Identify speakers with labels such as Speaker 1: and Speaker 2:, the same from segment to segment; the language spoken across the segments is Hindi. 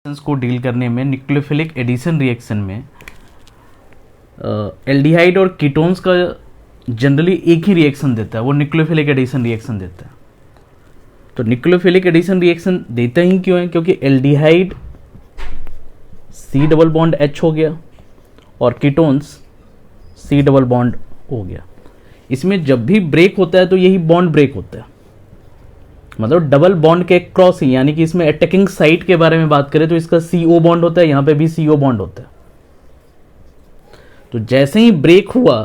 Speaker 1: को डील करने में न्यूक्लियोफिलिक एडिशन रिएक्शन में एल्डिहाइड और कीटोन्स का जनरली एक ही रिएक्शन देता है, वो न्यूक्लियोफिलिक एडिशन रिएक्शन देता है। तो न्यूक्लियोफिलिक एडिशन रिएक्शन देता ही क्यों है? क्योंकि aldehyde C double bond H हो गया और कीटोन्स C डबल बॉन्ड हो गया। इसमें जब भी ब्रेक होता है तो यही बॉन्ड ब्रेक होता है, मतलब डबल बॉन्ड के क्रॉस ही, यानी कि इसमें अटैकिंग साइट के बारे में बात करें तो इसका CO बॉन्ड होता है, यहां पे भी CO बॉन्ड होता है। तो जैसे ही ब्रेक हुआ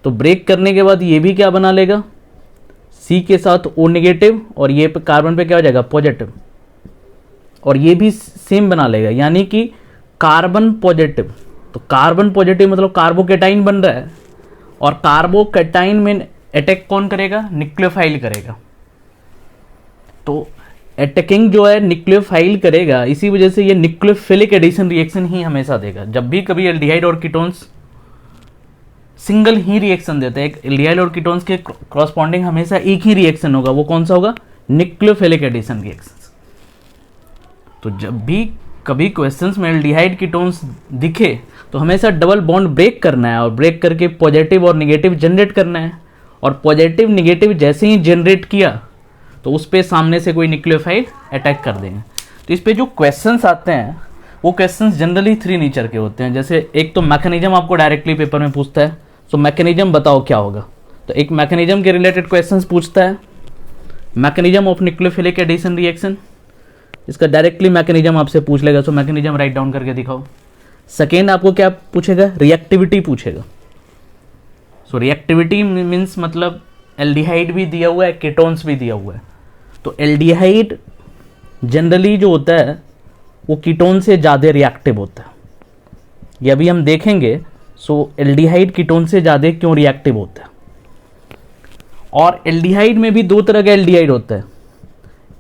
Speaker 1: तो ब्रेक करने के बाद ये भी क्या बना लेगा, C के साथ O नेगेटिव और ये पे कार्बन पे क्या हो जाएगा पॉजिटिव, और ये भी सेम बना लेगा, यानी कि कार्बन पॉजिटिव। तो कार्बन पॉजिटिव मतलब कार्बोकेटाइन बन रहा है, और कार्बोकेटाइन में अटैक कौन करेगा? न्यूक्लियोफाइल करेगा। तो अटैकिंग जो है न्यूक्लियोफाइल करेगा, इसी वजह से ये न्यूक्लियोफिलिक एडिशन रिएक्शन ही हमेशा देगा। जब भी कभी एल्डिहाइड और कीटोन्स सिंगल ही रिएक्शन देते हैं, एल्डिहाइड और कीटोन्स के कॉरस्पॉन्डिंग हमेशा एक ही रिएक्शन होगा, वो कौन सा होगा? Nucleophilic addition reaction. तो जब भी कभी क्वेश्चंस में एल्डिहाइड कीटोन्स दिखे तो हमेशा डबल बॉन्ड ब्रेक करना है, और ब्रेक करके पॉजिटिव और निगेटिव जनरेट करना है, और पॉजिटिव निगेटिव जैसे ही जनरेट किया तो उस पे सामने से कोई न्यूक्लियोफाइल अटैक कर देंगे। तो इस पे जो क्वेश्चंस आते हैं वो क्वेश्चंस जनरली 3 नेचर के होते हैं। जैसे एक तो मैकेनिज्म आपको डायरेक्टली पेपर में पूछता है, तो मैकेनिज्म बताओ क्या होगा, तो एक मैकेनिज्म के रिलेटेड क्वेश्चंस पूछता है, mechanism of nucleophilic addition reaction, इसका डायरेक्टली मैकेनिज्म आपसे पूछ लेगा, सो मैकेनिज्म राइट डाउन करके दिखाओ। सेकेंड आपको क्या पूछेगा? रिएक्टिविटी पूछेगा। सो रिएक्टिविटी मीन्स मतलब एल्डिहाइड भी दिया हुआ है, कीटोन्स भी दिया हुआ है। तो एल्डिहाइड जनरली जो होता है वो कीटोन से ज़्यादा रिएक्टिव होता है, ये अभी हम देखेंगे। सो एल्डिहाइड कीटोन से ज़्यादा क्यों रिएक्टिव होता है? और एल्डिहाइड में भी 2 तरह का एल्डिहाइड होता है,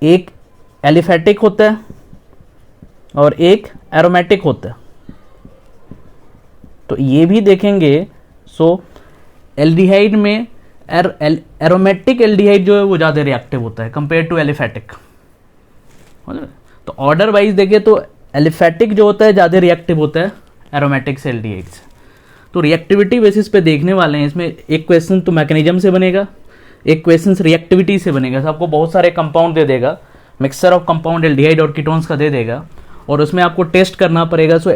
Speaker 1: एक एलिफेटिक होता है और एक एरोमेटिक होता है, तो ये भी देखेंगे। सो एल्डिहाइड में एरोमेटिक एल्डिहाइड जो है वो ज़्यादा रिएक्टिव होता है कंपेयर टू एलिफेटिक। तो ऑर्डर वाइज देखें तो एलिफेटिक जो होता है ज़्यादा रिएक्टिव होता है एरोमेटिक से एल्डिहाइड से। तो रिएक्टिविटी बेसिस पे देखने वाले हैं। इसमें एक क्वेश्चन तो मैकेनिज्म से बनेगा, एक क्वेश्चन रिएक्टिविटी से बनेगा। तो आपको बहुत सारे कंपाउंड दे देगा, मिक्सचर ऑफ कंपाउंड एल्डिहाइड और कीटोन्स का दे देगा, और उसमें आपको टेस्ट करना पड़ेगा। सो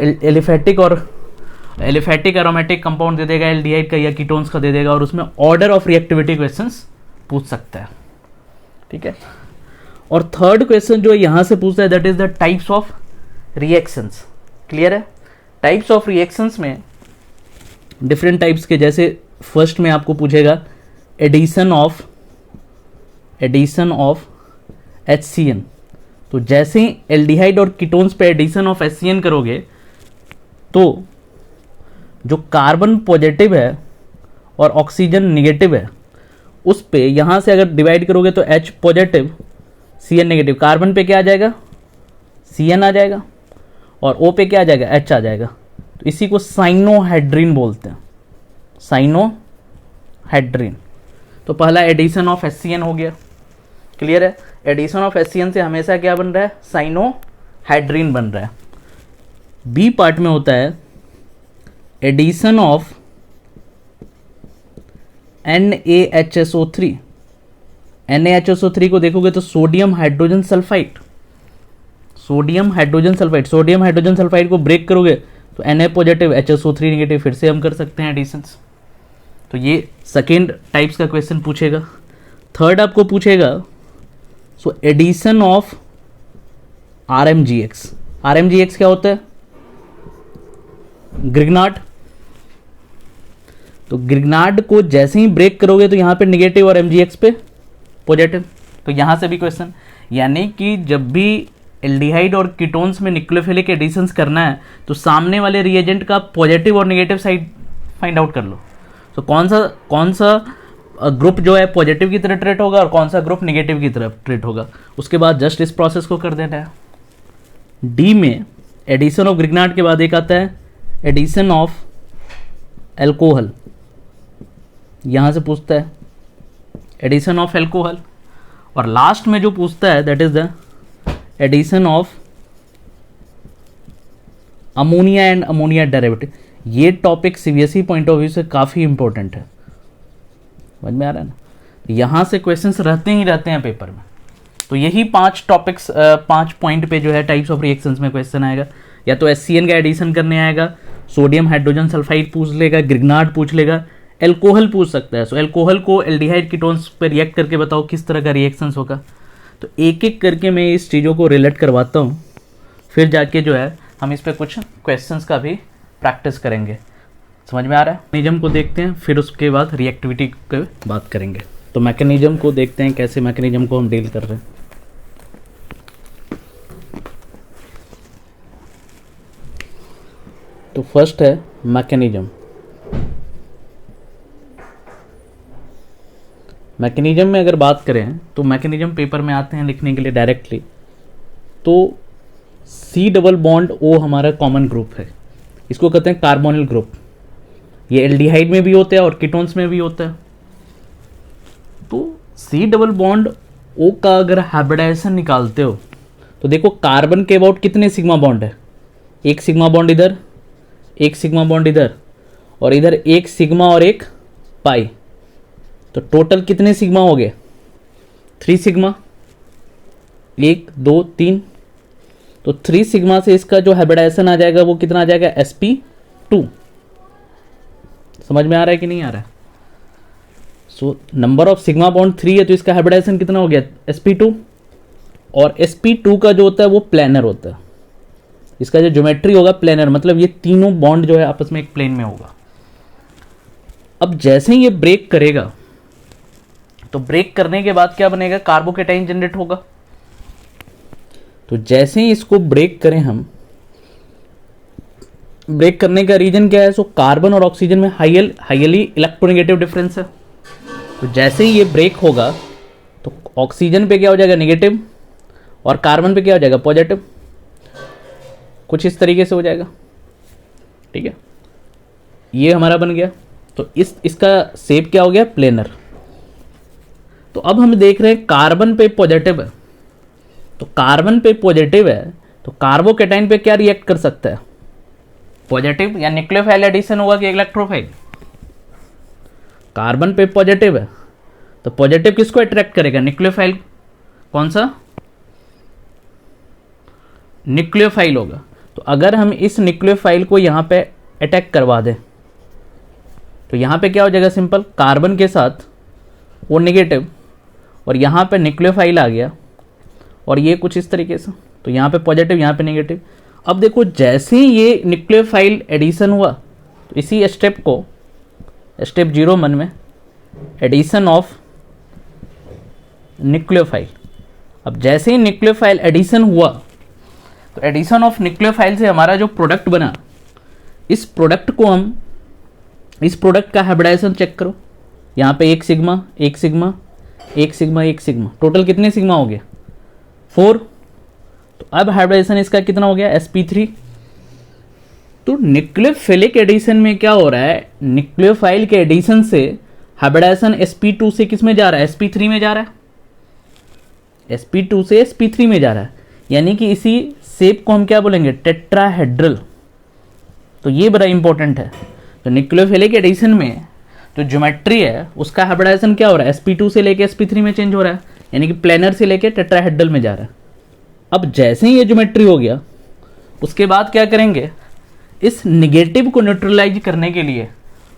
Speaker 1: एलिफेटिक एरोमेटिक कंपाउंड दे देगा एल्डिहाइड का या कीटोन्स का दे देगा, और उसमें ऑर्डर ऑफ रिएक्टिविटी क्वेश्चंस पूछ सकता है, ठीक है। और थर्ड क्वेश्चन जो यहां से पूछता है that is the types of reactions. Clear है? टाइप्स ऑफ रिएक्शंस में डिफरेंट टाइप्स के, जैसे फर्स्ट में आपको पूछेगा एडिशन ऑफ HCN। तो जैसे ही एल्डिहाइड और कीटोन्स पे एडिशन ऑफ HCN करोगे तो जो कार्बन पॉजिटिव है और ऑक्सीजन निगेटिव है उस पे यहाँ से अगर डिवाइड करोगे तो H positive CN negative, carbon पे क्या आ जाएगा? CN आ जाएगा, और O पे क्या आ जाएगा? H आ जाएगा। तो इसी को साइनोहाइड्रीन बोलते हैं, साइनोहाइड्रीन। तो पहला एडिशन ऑफ HCN हो गया। क्लियर है? एडिशन ऑफ HCN से हमेशा क्या बन रहा है? साइनोहाइड्रीन बन रहा है। बी पार्ट में होता है एडिशन ऑफ NaHSO3। NaHSO3 को देखोगे तो sodium hydrogen sulphide, sodium hydrogen sulphide को ब्रेक करोगे तो Na पॉजिटिव HSO3 नेगेटिव, फिर से हम कर सकते हैं एडिशंस। तो ये सेकेंड टाइप्स का क्वेश्चन पूछेगा। थर्ड आपको पूछेगा so addition of RMGX। RMGX क्या होता है? ग्रिग्नार्ड। तो ग्रिग्नार्ड को जैसे ही ब्रेक करोगे तो यहाँ पे निगेटिव और MgX पे पॉजिटिव। तो यहाँ से भी क्वेश्चन, यानी कि जब भी एल्डिहाइड और कीटोन्स में न्यूक्लियोफिलिक एडिशंस करना है तो सामने वाले रिएजेंट का पॉजिटिव और नेगेटिव साइड फाइंड आउट कर लो। तो कौन सा ग्रुप जो है पॉजिटिव की तरह ट्रीट होगा और कौन सा ग्रुप नेगेटिव की तरफ ट्रीट होगा, उसके बाद जस्ट इस प्रोसेस को कर देना है। डी में एडिशन ऑफ ग्रिग्नार्ड के बाद एक आता है एडिशन ऑफ एल्कोहल, यहां से पूछता है एडिशन ऑफ एल्कोहल, और लास्ट में जो पूछता है that is the addition of ammonia and ammonia derivative, ये topic CBSE point of view से काफ़ी इंपॉर्टेंट है, समझ में आ रहा है ना। यहाँ से क्वेश्चंस रहते ही रहते हैं पेपर में। तो यही 5 टॉपिक्स 5 पॉइंट पे जो है टाइप्स ऑफ रिएक्शंस में क्वेश्चन आएगा। या तो HCN का एडिशन करने आएगा, सोडियम हाइड्रोजन सल्फाइड पूछ लेगा, ग्रिग्नार्ड पूछ लेगा, एल्कोहल पूछ सकता है। सो एल्कोहल को एल्डिहाइड कीटोन्स पे रिएक्ट करके बताओ किस तरह का रिएक्शंस होगा। तो एक एक करके मैं इस चीज़ों को रिलेट करवाता हूँ, फिर जाके जो है हम इस पर कुछ क्वेश्चंस का भी प्रैक्टिस करेंगे। समझ में आ रहा है। मैकेनिज्म को देखते हैं, फिर उसके बाद रिएक्टिविटी की बात करेंगे। तो मैकेनिज्म को देखते हैं, कैसे मैकेनिज्म को हम डील कर रहे हैं। तो फर्स्ट है मैकेनिज्म। मैकेनिज्म में अगर बात करें तो मैकेनिज्म पेपर में आते हैं लिखने के लिए डायरेक्टली, तो C डबल बॉन्ड O हमारा कॉमन ग्रुप है, इसको कहते हैं कार्बोनिल ग्रुप। ये एल्डिहाइड में भी होता है और कीटोन्स में भी होता है। तो C डबल बॉन्ड O का अगर हाइब्रिडाइजेशन निकालते हो तो देखो कार्बन के अबाउट कितने सिग्मा बॉन्ड है, एक सिग्मा बॉन्ड इधर, एक सिग्मा बॉन्ड इधर, और इधर एक सिग्मा और एक पाई। तो टोटल कितने सिग्मा हो गए, 3 सिग्मा, 1 2 3। तो 3 सिग्मा से इसका जो हाइब्रिडाइजेशन आ जाएगा वो कितना आ जाएगा, sp2। समझ में आ रहा है कि नहीं आ रहा है। So number of sigma bond 3 है, तो इसका हाइब्रिडाइजेशन कितना हो गया, sp2। और sp2 का जो होता है वो प्लेनर होता है, इसका जो ज्योमेट्री होगा प्लेनर, मतलब ये तीनों बॉन्ड जो है आपस में एक प्लेन में होगा। अब जैसे ही ये ब्रेक करेगा तो ब्रेक करने के बाद क्या बनेगा, कार्बोकेटाइन जनरेट होगा। तो जैसे ही इसको ब्रेक करें हम, ब्रेक करने का रीजन क्या है, सो कार्बन और ऑक्सीजन में हाईली इलेक्ट्रोनेगेटिव डिफरेंस है। तो जैसे ही ये ब्रेक होगा तो ऑक्सीजन पे क्या हो जाएगा, नेगेटिव, और कार्बन पे क्या हो जाएगा, पॉजिटिव। कुछ इस तरीके से हो जाएगा, ठीक है। ये हमारा बन गया। तो इसका शेप क्या हो गया, प्लेनर। तो अब हम देख रहे हैं कार्बन पे पॉजिटिव है, तो कार्बन पे पॉजिटिव है तो कार्बोकेटाइन पे क्या रिएक्ट कर सकता है, पॉजिटिव, या न्यूक्लियोफाइल एडिशन होगा कि इलेक्ट्रोफाइल। कार्बन पे पॉजिटिव है तो पॉजिटिव किसको अट्रैक्ट करेगा, न्यूक्लियोफाइल। कौन सा, न्यूक्लियोफाइल होगा। तो अगर हम इस न्यूक्लियोफाइल को यहाँ पे अटैक करवा दें तो यहाँ पे क्या हो जाएगा, सिंपल, कार्बन के साथ वो नेगेटिव, और यहाँ पे न्यूक्लियोफाइल आ गया, और ये कुछ इस तरीके से। तो यहाँ पे पॉजिटिव, यहाँ पे नेगेटिव। अब देखो जैसे ही ये न्यूक्लियोफाइल एडिशन हुआ तो इसी स्टेप को, स्टेप 01 में एडिशन ऑफ न्यूक्लियोफाइल। अब जैसे ही न्यूक्लियोफाइल एडिशन हुआ तो एडिशन ऑफ न्यूक्लियोफाइल से हमारा जो प्रोडक्ट बना, इस प्रोडक्ट को हम, इस प्रोडक्ट का हाइब्रिडाइजेशन चेक करो। यहाँ पे एक सिग्मा, एक सिग्मा, एक सिग्मा, एक सिग्मा, टोटल कितने सिग्मा हो गए, 4। तो अब हाइब्रिडाइजेशन इसका कितना हो गया, sp3। तो न्यूक्लियोफिलिक एडिशन में क्या हो रहा है, न्यूक्लियोफाइल के एडिशन से हाइब्रिडाइजेशन sp2 से किस में जा रहा है, sp3 में जा रहा है, sp2 से sp3 में जा रहा है। यानी कि इसी शेप को हम क्या बोलेंगे, टेट्राहेड्रल। तो ये बड़ा इंपॉर्टेंट है। तो न्यूक्लियोफिलिक एडिशन में जो ज्योमेट्री है उसका हाइब्रिडाइजेशन क्या हो रहा है, sp2 से लेके sp3 में चेंज हो रहा है, यानी कि प्लेनर से लेके टेट्राहेड्रल में जा रहा है। अब जैसे ही ये ज्योमेट्री हो गया उसके बाद क्या करेंगे, इस निगेटिव को न्यूट्रलाइज करने के लिए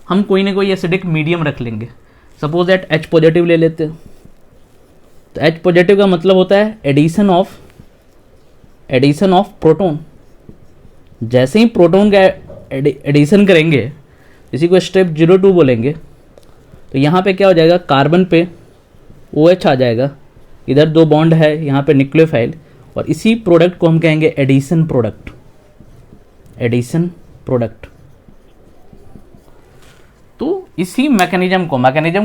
Speaker 1: हम कोई ना कोई एसिडिक मीडियम रख लेंगे। सपोज दैट H पॉजिटिव ले लेते हैं। तो H पॉजिटिव का मतलब होता है एडिशन ऑफ प्रोटॉन। जैसे ही प्रोटॉन का एडिशन करेंगे, इसी को स्टेप 02 बोलेंगे। तो यहाँ पे क्या हो जाएगा, कार्बन पे OH आ जाएगा, इधर 2 बॉन्ड है, यहाँ पे न्यूक्लियोफाइल, और इसी प्रोडक्ट को हम कहेंगे एडिशन प्रोडक्ट। Addition product. तो इसी मैकेनिज्म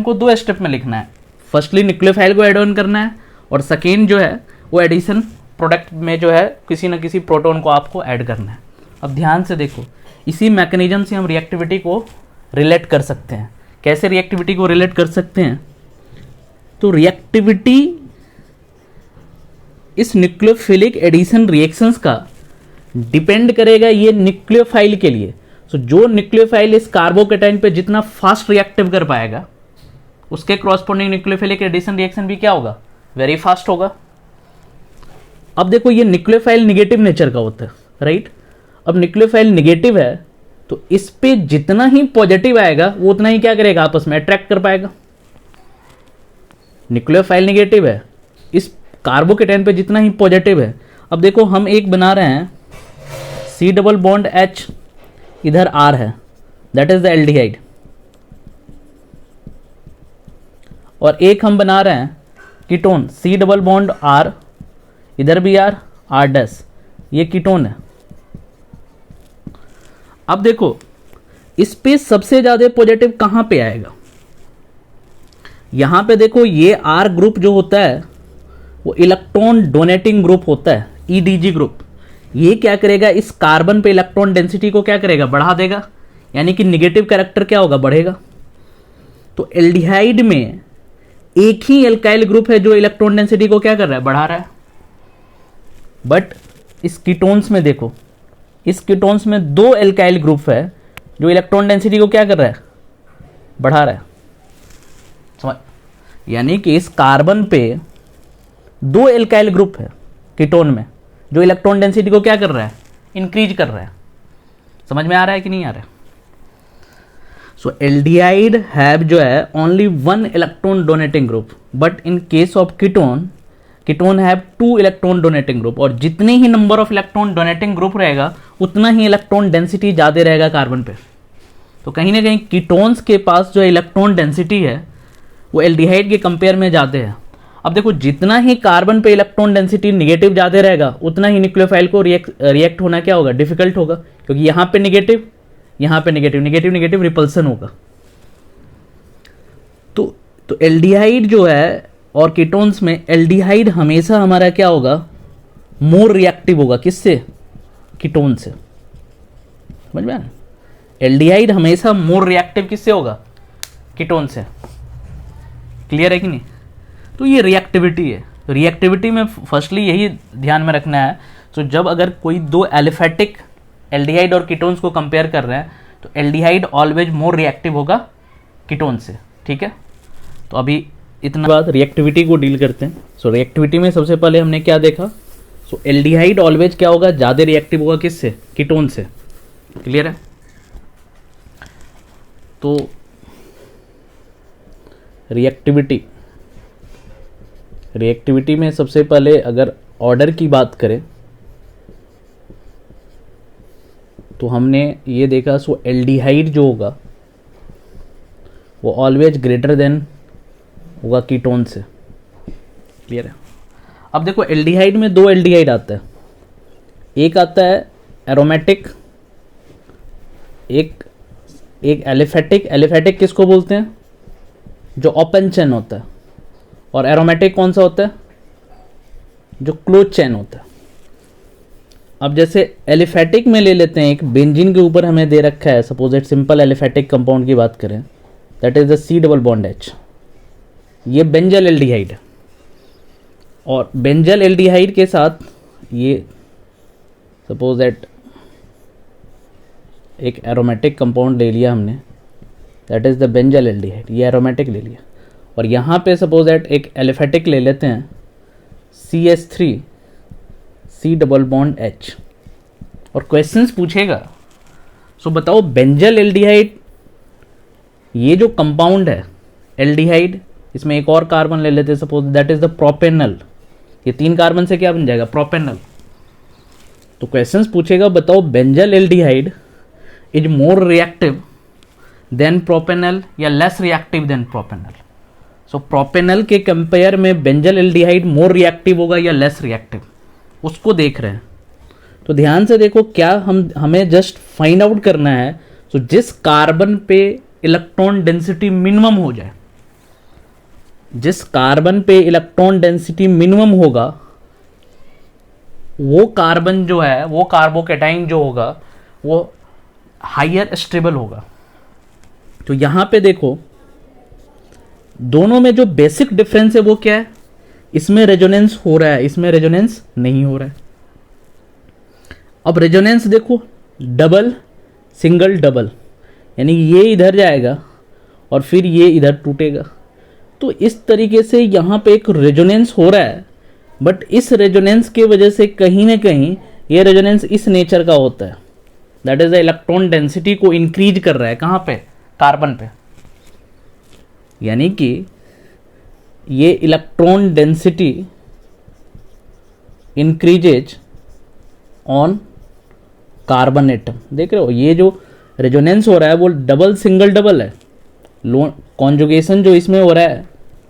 Speaker 1: को 2 स्टेप में लिखना है। फर्स्टली न्यूक्लियोफाइल को एड ऑन करना है, और सेकेंड जो है वो एडिशन प्रोडक्ट में जो है किसी न किसी प्रोटॉन को आपको ऐड करना है। अब ध्यान से देखो, इसी मैकेनिज्म से हम रिएक्टिविटी को रिलेट कर सकते हैं। कैसे रिएक्टिविटी को रिलेट कर सकते हैं, तो रिएक्टिविटी इस न्यूक्लियोफिलिक एडिशन रिएक्शंस का डिपेंड करेगा ये न्यूक्लियोफाइल के लिए। सो जो न्यूक्लियोफाइल इस कार्बोकेटाइन पे जितना फास्ट रिएक्टिव कर पाएगा उसके क्रॉसपोंडिंग न्यूक्लियोफिलिक एडिशन रिएक्शन भी क्या होगा, वेरी फास्ट होगा। अब देखो ये न्यूक्लियोफाइल निगेटिव नेचर का होता है, राइट। अब न्यूक्लियोफाइल निगेटिव है तो इस पे जितना ही पॉजिटिव आएगा वो उतना ही क्या करेगा, आपस में अट्रैक्ट कर पाएगा। न्यूक्लियोफाइल निगेटिव है, इस कार्बोकेटाइन पे जितना ही पॉजिटिव है। अब देखो हम एक बना रहे हैं C डबल बॉन्ड H, इधर R है, दैट इज द एल्डिहाइड, और एक हम बना रहे हैं ketone C double bond R, इधर भी R डैश, ये कीटोन है। अब देखो इस पे सबसे ज्यादा पॉजिटिव कहां पे आएगा, यहां पे देखो ये R ग्रुप जो होता है वो इलेक्ट्रॉन डोनेटिंग ग्रुप होता है, EDG ग्रुप। ये क्या करेगा, इस कार्बन पे इलेक्ट्रॉन डेंसिटी को क्या करेगा, बढ़ा देगा, यानी कि निगेटिव कैरेक्टर क्या होगा, बढ़ेगा। तो एल्डिहाइड में एक ही एल्काइल ग्रुप है जो इलेक्ट्रॉन डेंसिटी को क्या कर रहा है, बढ़ा रहा है। बट इस कीटोन्स में देखो, इस कीटोन्स में दो एल्काइल ग्रुप है जो इलेक्ट्रॉन डेंसिटी को क्या कर रहा है, बढ़ा रहा है। समझ, यानी कि इस कार्बन पे दो एल्काइल ग्रुप है कीटोन में जो इलेक्ट्रॉन डेंसिटी को क्या कर रहा है, इंक्रीज कर रहा है। समझ में आ रहा है कि नहीं आ रहा है। सो एल्डिहाइड हैव जो है only one electron donating group, but in case of ketone, ketone have two electron donating group, और जितने ही number of electron donating group रहेगा उतना ही इलेक्ट्रॉन डेंसिटी ज़्यादा रहेगा कार्बन पे। तो कहीं ना कहीं कीटोन्स के पास जो इलेक्ट्रॉन डेंसिटी है वो एल्डिहाइड के कंपेयर में ज़्यादा है। अब देखो जितना ही कार्बन पे इलेक्ट्रॉन डेंसिटी निगेटिव ज़्यादा रहेगा उतना ही न्यूक्लियोफाइल को रिएक्ट होना क्या होगा, डिफिकल्ट होगा, क्योंकि यहाँ पे निगेटिव, यहाँ पे निगेटिव, नेगेटिव नेगेटिव रिपल्सन होगा। तो एल्डिहाइड जो है और कीटोन्स में एल्डिहाइड हमेशा हमारा क्या होगा, मोर रिएक्टिव होगा, किससे, कीटोन से। समझ में, एल्डिहाइड हमेशा मोर रिएक्टिव किससे होगा, कीटोन से। क्लियर है कि नहीं। तो ये रिएक्टिविटी है। रिएक्टिविटी में फर्स्टली यही ध्यान में रखना है। तो जब अगर कोई दो एलिफेटिक एल्डिहाइड और कीटोन्स को कंपेयर कर रहे हैं तो एल्डिहाइड ऑलवेज मोर रिएक्टिव होगा कीटोन से, ठीक है। तो अभी इतना बाद रिएक्टिविटी को डील करते हैं। सो रिएक्टिविटी में सबसे पहले हमने क्या देखा, सो एल्डिहाइड ऑलवेज क्या होगा, ज़्यादा रिएक्टिव होगा किससे, कीटोन से। क्लियर है। तो रिएक्टिविटी में सबसे पहले अगर ऑर्डर की बात करें तो हमने ये देखा, सो एल्डिहाइड जो होगा वो ऑलवेज ग्रेटर देन होगा कीटोन से। क्लियर है। अब देखो एल्डिहाइड में दो एल्डिहाइड आता है, एक आता है एरोमेटिक, एक एलिफेटिक। एलिफेटिक किसको बोलते हैं, जो ओपन चेन होता है, और एरोमेटिक कौन सा होता है, जो क्लोज चेन होता है। अब जैसे एलिफेटिक में ले लेते हैं, एक बेंजीन के ऊपर हमें दे रखा है, suppose it simple aliphatic compound की बात करें, that is the C double bond H। ये बेंजल एल्डिहाइड है, और बेंजल एल्डिहाइड के साथ ये सपोज दैट एक एरोमेटिक कंपाउंड ले लिया हमने, that is the benzyl aldehyde, ये एरोमेटिक ले लिया। और यहाँ पे सपोज दैट एक एलिफेटिक ले लेते हैं CH3 C double bond H, और क्वेश्चंस पूछेगा, सो बताओ बेंजल एल्डिहाइड ये जो कंपाउंड है एल्डिहाइड, इसमें एक और कार्बन ले लेते हैं, suppose that is the propanal. ये तीन कार्बन से क्या बन जाएगा, प्रोपेनल। तो क्वेश्चंस पूछेगा, बताओ benzyl aldehyde is more reactive than propanal या लेस रिएक्टिव देन प्रोपेनल। सो प्रोपेनल के कंपेयर में बेंजल एल्डिहाइड मोर रिएक्टिव होगा या लेस रिएक्टिव, उसको देख रहे हैं। तो ध्यान से देखो, क्या हमें जस्ट फाइंड आउट करना है। तो जिस कार्बन पे इलेक्ट्रॉन डेंसिटी मिनिमम हो जाए, जिस कार्बन पे इलेक्ट्रॉन डेंसिटी मिनिमम होगा, वो कार्बन जो है, वो कार्बोकेटाइन जो होगा वो हायर स्टेबल होगा। तो यहां पे देखो दोनों में जो बेसिक डिफरेंस है वो क्या है, इसमें रेजोनेंस हो रहा है, इसमें रेजोनेंस नहीं हो रहा है। अब रेजोनेंस देखो, डबल सिंगल डबल, यानी ये इधर जाएगा और फिर ये इधर टूटेगा। तो इस तरीके से यहाँ पे एक रेजोनेंस हो रहा है, बट इस रेजोनेंस की वजह से कहीं ना कहीं ये रेजोनेंस इस नेचर का होता है, that is the electron density को इंक्रीज कर रहा है। कहाँ पे? कार्बन पे। यानी कि ये electron density increases on carbon atom. देख रहे हो, ये जो रेजोनेंस हो रहा है वो डबल सिंगल डबल है। कॉन्जुगेशन जो इसमें हो रहा है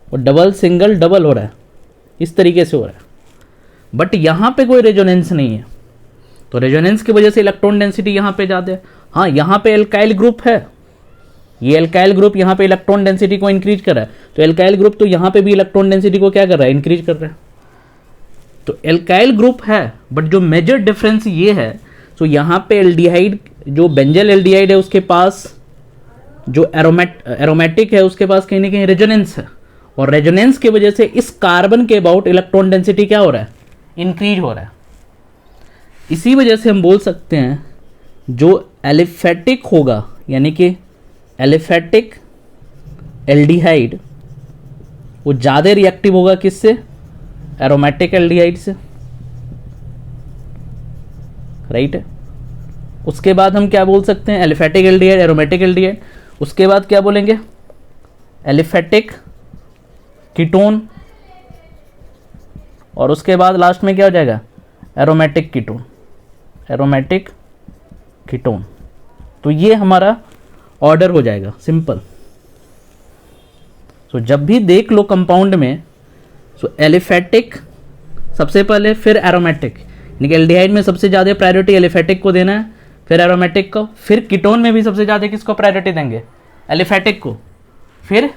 Speaker 1: वो डबल सिंगल डबल हो रहा है, इस तरीके से हो रहा है। बट यहाँ पे कोई रेजोनेंस नहीं है, तो रेजोनेंस की वजह से इलेक्ट्रॉन डेंसिटी यहाँ पे ज़्यादा है। हाँ, यहाँ पे एल्काइल ग्रुप है, ये एल्काइल ग्रुप यहाँ पे इलेक्ट्रॉन डेंसिटी को इंक्रीज कर रहा है, तो एल्काइल ग्रुप तो यहाँ पे भी इलेक्ट्रॉन डेंसिटी को क्या कर रहा है? इंक्रीज कर रहा है। तो एल्काइल ग्रुप है, बट जो मेजर डिफरेंस ये है, तो यहाँ पे एल्डिहाइड, जो बेंजल एल्डिहाइड है उसके पास जो एरोमेटिक है उसके पास कहीं ना कहीं रेजोनेंस है, और रेजोनेंस की वजह से इस कार्बन के अबाउट इलेक्ट्रॉन डेंसिटी क्या हो रहा है? इंक्रीज हो रहा है। इसी वजह से हम बोल सकते हैं जो एलिफेटिक होगा, यानी कि एलिफेटिक एल्डिहाइड, वो ज़्यादा रिएक्टिव होगा किससे? एरोमेटिक एल्डिहाइड से, राइट है। उसके बाद हम क्या बोल सकते हैं? Aliphatic aldehyde, aromatic aldehyde. उसके बाद क्या बोलेंगे? एलिफेटिक कीटोन, और उसके बाद लास्ट में क्या हो जाएगा? Aromatic ketone, aromatic ketone. तो ये हमारा ऑर्डर हो जाएगा, सिंपल। तो जब भी देख लो कंपाउंड में, सो एलिफेटिक सबसे पहले, फिर एरोमेटिक, यानी कि एल्डिहाइड में सबसे ज़्यादा प्रायोरिटी एलिफेटिक को देना है, फिर एरोमेटिक को, फिर कीटोन में भी सबसे ज़्यादा किसको प्रायोरिटी देंगे? एलिफेटिक को, फिर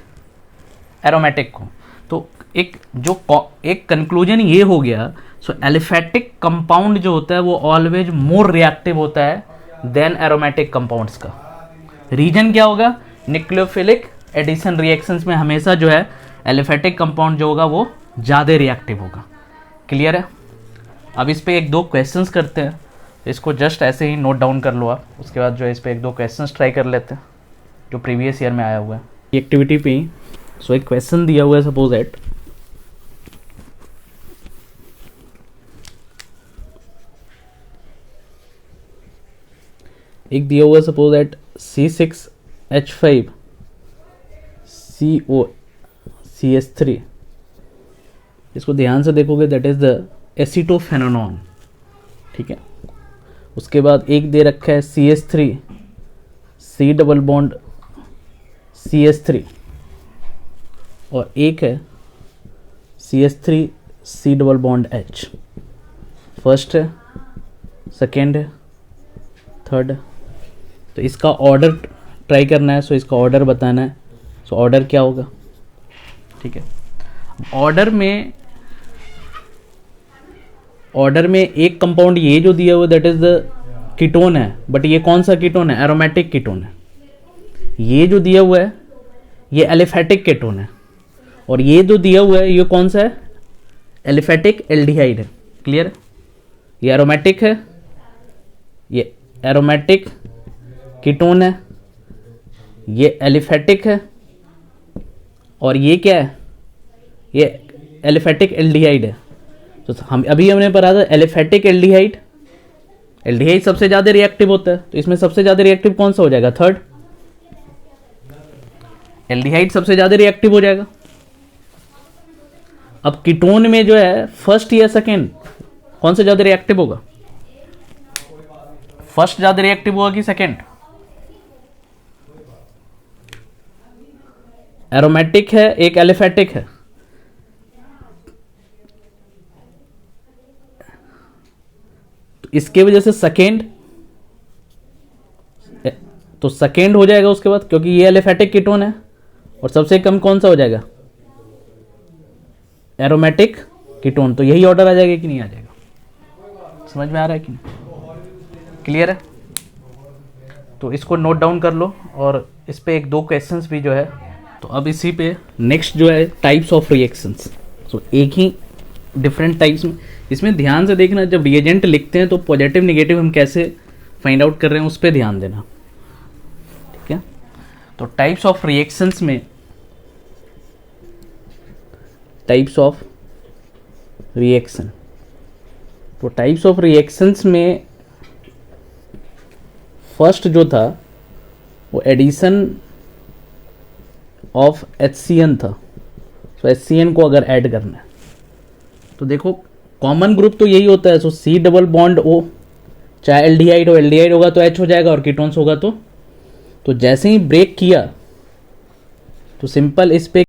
Speaker 1: एरोमेटिक को। तो एक कंक्लूजन ये हो गया, सो एलिफेटिक कंपाउंड जो होता है वो ऑलवेज मोर रिएक्टिव होता है देन एरोमेटिक कंपाउंड्स का। रीजन क्या होगा? न्यूक्लियोफिलिक एडिशन रिएक्शंस में हमेशा जो है एलिफेटिक कंपाउंड जो होगा वो ज़्यादा रिएक्टिव होगा। क्लियर है? अब इस पे एक दो क्वेश्चंस करते हैं, इसको जस्ट ऐसे ही नोट डाउन कर लो आप। उसके बाद जो है इस पे एक दो क्वेश्चंस ट्राई कर लेते हैं जो प्रीवियस ईयर में आया हुआ है एक्टिविटी पे ही। सो एक क्वेश्चन दिया हुआ है, सपोज एट एक दिया हुआ है, सपोज एट C6H5COCH3। इसको ध्यान से देखोगे, दैट इज द एसीटोफेनोन, ठीक है। उसके बाद एक दे रखा है CH3C डबल बॉन्ड CH3, और एक है CH3C double bond H। First है, सेकेंड है, थर्ड है। तो इसका ऑर्डर ट्राई करना है, सो इसका ऑर्डर बताना है। सो ऑर्डर क्या होगा? ठीक है, ऑर्डर में एक कंपाउंड ये जो दिया हुआ दैट इज द कीटोन है, बट ये कौन सा कीटोन है? एरोमेटिक कीटोन है। ये जो दिया हुआ है ये एलिफेटिक कीटोन है, और ये जो दिया हुआ है ये कौन सा है? एलिफेटिक एल्डिहाइड है। क्लियर? ये एरोमेटिक है, ये एरोमेटिक कीटोन है, ये एलिफेटिक है, और ये क्या है? ये एलिफेटिक एल्डिहाइड है। तो हमने पढ़ा था एलिफेटिक एल्डिहाइड, एल्डिहाइड सबसे ज़्यादा रिएक्टिव होता है, तो इसमें सबसे ज़्यादा रिएक्टिव कौन सा हो जाएगा? थर्ड, एल्डिहाइड सबसे ज़्यादा रिएक्टिव हो जाएगा। अब कीटोन में जो है फर्स्ट या सेकेंड कौन सा ज़्यादा रिएक्टिव होगा? फर्स्ट ज़्यादा रिएक्टिव होगा कि सेकेंड? एरोमेटिक है, एक एलिफेटिक है। तो इसके वजह से सेकेंड, तो सेकेंड हो जाएगा उसके बाद, क्योंकि ये एलिफेटिक कीटोन है। और सबसे कम कौन सा हो जाएगा? Aromatic ketone. तो यही ऑर्डर आ जाएगा कि नहीं आ जाएगा? समझ में आ रहा है कि नहीं? क्लियर है? तो इसको नोट डाउन कर लो, और इस पे एक दो क्वेश्चंस भी जो है। तो अब इसी पे नेक्स्ट जो है टाइप्स ऑफ रिएक्शंस। सो एक ही डिफरेंट टाइप्स में इसमें ध्यान से देखना, जब रिएजेंट लिखते हैं तो पॉजिटिव नेगेटिव हम कैसे फाइंड आउट कर रहे हैं उस पर ध्यान देना, ठीक है। तो टाइप्स ऑफ रिएक्शंस में, टाइप्स ऑफ रिएक्शन, तो टाइप्स ऑफ रिएक्शंस में फर्स्ट जो था वो एडिशन ऑफ HCN था। तो HCN को अगर ऐड करना है तो देखो कॉमन ग्रुप तो यही होता है, सो C डबल बॉन्ड O, चाहे एल्डिहाइड हो, एल्डिहाइड होगा तो H हो जाएगा और कीटोन्स होगा तो जैसे ही ब्रेक किया तो सिंपल इस पे